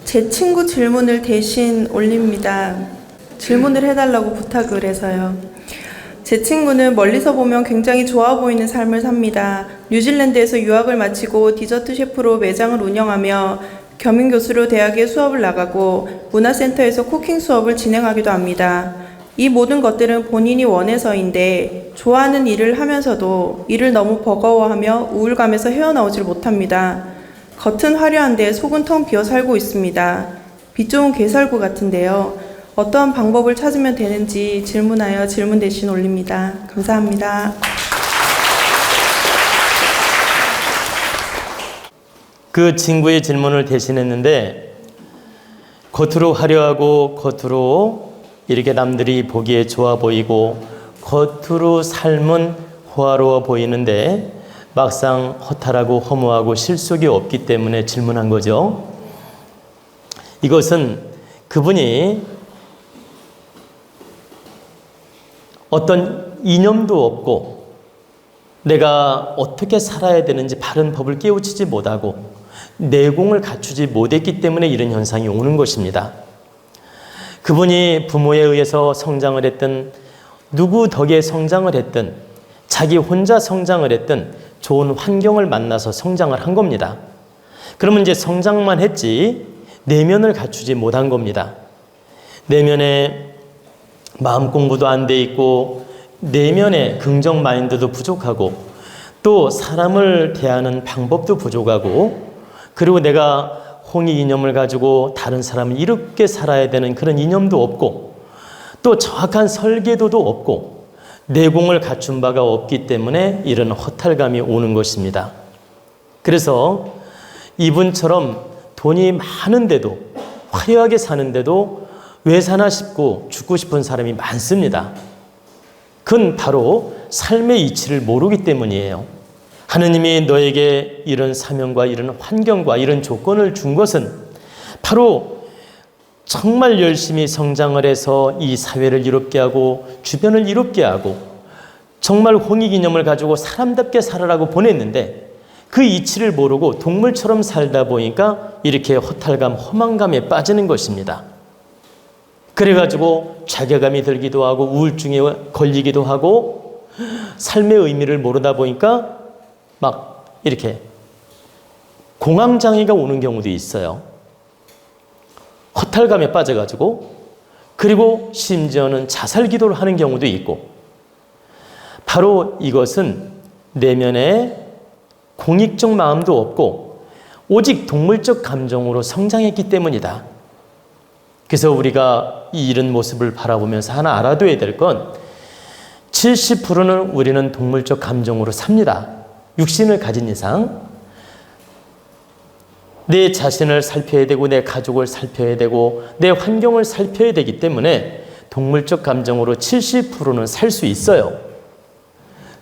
제 친구 질문을 대신 올립니다. 질문을 해달라고 부탁을 해서요. 제 친구는 멀리서 보면 굉장히 좋아 보이는 삶을 삽니다. 뉴질랜드에서 유학을 마치고 디저트 셰프로 매장을 운영하며 겸임교수로 대학에 수업을 나가고 문화센터에서 쿠킹 수업을 진행하기도 합니다. 이 모든 것들은 본인이 원해서인데 좋아하는 일을 하면서도 일을 너무 버거워하며 우울감에서 헤어나오질 못합니다. 겉은 화려한데 속은 텅 비어 살고 있습니다. 빛 좋은 개살구 같은데요. 어떠한 방법을 찾으면 되는지 질문하여 질문 대신 올립니다. 감사합니다. 그 친구의 질문을 대신했는데 겉으로 화려하고 겉으로 이렇게 남들이 보기에 좋아 보이고 겉으로 삶은 호화로워 보이는데 막상 허탈하고 허무하고 실속이 없기 때문에 질문한 거죠. 이것은 그분이 어떤 이념도 없고 내가 어떻게 살아야 되는지 바른 법을 깨우치지 못하고 내공을 갖추지 못했기 때문에 이런 현상이 오는 것입니다. 그분이 부모에 의해서 성장을 했든 누구 덕에 성장을 했든 자기 혼자 성장을 했든 좋은 환경을 만나서 성장을 한 겁니다. 그러면 이제 성장만 했지 내면을 갖추지 못한 겁니다. 내면에 마음 공부도 안 돼 있고 내면의 긍정 마인드도 부족하고 또 사람을 대하는 방법도 부족하고 그리고 내가 홍익 이념을 가지고 다른 사람을 이롭게 살아야 되는 그런 이념도 없고 또 정확한 설계도도 없고 내공을 갖춘 바가 없기 때문에 이런 허탈감이 오는 것입니다. 그래서 이분처럼 돈이 많은데도 화려하게 사는데도 왜 사나 싶고 죽고 싶은 사람이 많습니다. 그건 바로 삶의 이치를 모르기 때문이에요. 하느님이 너에게 이런 사명과 이런 환경과 이런 조건을 준 것은 바로 정말 열심히 성장을 해서 이 사회를 이롭게 하고 주변을 이롭게 하고 정말 홍익 이념을 가지고 사람답게 살아라고 보냈는데 그 이치를 모르고 동물처럼 살다 보니까 이렇게 허탈감, 허망감에 빠지는 것입니다. 그래가지고 자괴감이 들기도 하고 우울증에 걸리기도 하고 삶의 의미를 모르다 보니까 막 이렇게 공황장애가 오는 경우도 있어요. 허탈감에 빠져가지고 그리고 심지어는 자살 기도를 하는 경우도 있고 바로 이것은 내면에 공익적 마음도 없고 오직 동물적 감정으로 성장했기 때문이다. 그래서 우리가 이 이런 모습을 바라보면서 하나 알아둬야 될 건 70%는 우리는 동물적 감정으로 삽니다. 육신을 가진 이상 내 자신을 살펴야 되고 내 가족을 살펴야 되고 내 환경을 살펴야 되기 때문에 동물적 감정으로 70%는 살 수 있어요.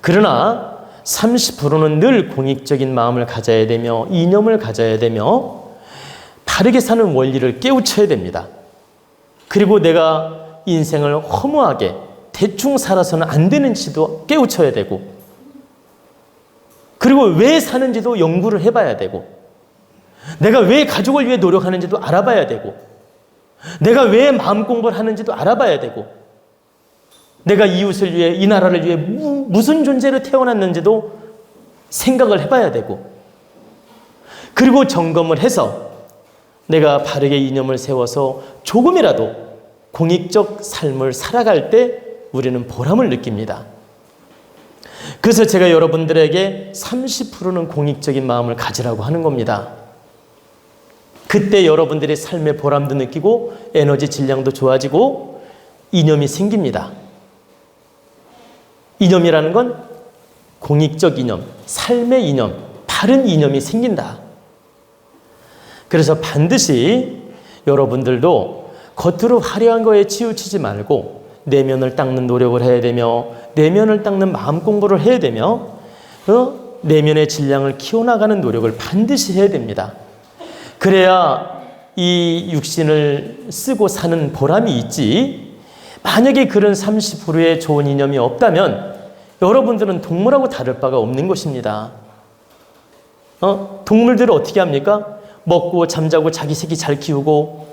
그러나 30%는 늘 공익적인 마음을 가져야 되며 이념을 가져야 되며 바르게 사는 원리를 깨우쳐야 됩니다. 그리고 내가 인생을 허무하게 대충 살아서는 안 되는지도 깨우쳐야 되고 그리고 왜 사는지도 연구를 해봐야 되고 내가 왜 가족을 위해 노력하는지도 알아봐야 되고 내가 왜 마음 공부를 하는지도 알아봐야 되고 내가 이웃을 위해 이 나라를 위해 무슨 존재로 태어났는지도 생각을 해봐야 되고 그리고 점검을 해서 내가 바르게 이념을 세워서 조금이라도 공익적 삶을 살아갈 때 우리는 보람을 느낍니다. 그래서 제가 여러분들에게 30%는 공익적인 마음을 가지라고 하는 겁니다. 그때 여러분들이 삶의 보람도 느끼고 에너지 질량도 좋아지고 이념이 생깁니다. 이념이라는 건 공익적 이념, 삶의 이념, 바른 이념이 생긴다. 그래서 반드시 여러분들도 겉으로 화려한 거에 치우치지 말고 내면을 닦는 노력을 해야 되며 내면을 닦는 마음 공부를 해야 되며 내면의 질량을 키워나가는 노력을 반드시 해야 됩니다. 그래야 이 육신을 쓰고 사는 보람이 있지 만약에 그런 30%의 좋은 이념이 없다면 여러분들은 동물하고 다를 바가 없는 것입니다. 동물들은 어떻게 합니까? 먹고 잠자고 자기 새끼 잘 키우고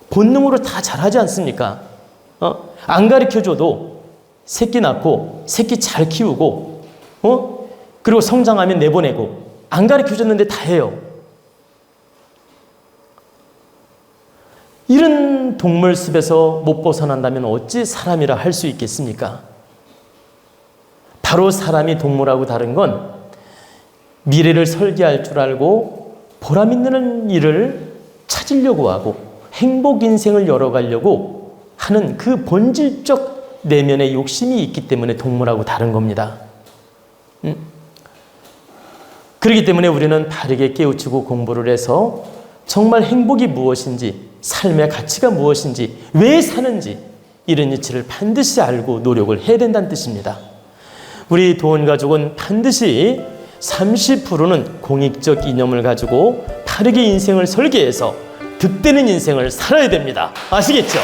본능으로 다 잘하지 않습니까? 안 가르쳐줘도 새끼 낳고 새끼 잘 키우고 그리고 성장하면 내보내고 안 가르쳐줬는데 다 해요. 이런 동물 습에서 못 벗어난다면 어찌 사람이라 할 수 있겠습니까? 바로 사람이 동물하고 다른 건 미래를 설계할 줄 알고 보람 있는 일을 찾으려고 하고 행복 인생을 열어가려고 하는 그 본질적 내면의 욕심이 있기 때문에 동물하고 다른 겁니다. 그렇기 때문에 우리는 바르게 깨우치고 공부를 해서 정말 행복이 무엇인지, 삶의 가치가 무엇인지, 왜 사는지 이런 이치를 반드시 알고 노력을 해야 된다는 뜻입니다. 우리 도원가족은 반드시 30%는 공익적 이념을 가지고 바르게 인생을 설계해서 득되는 인생을 살아야 됩니다. 아시겠죠?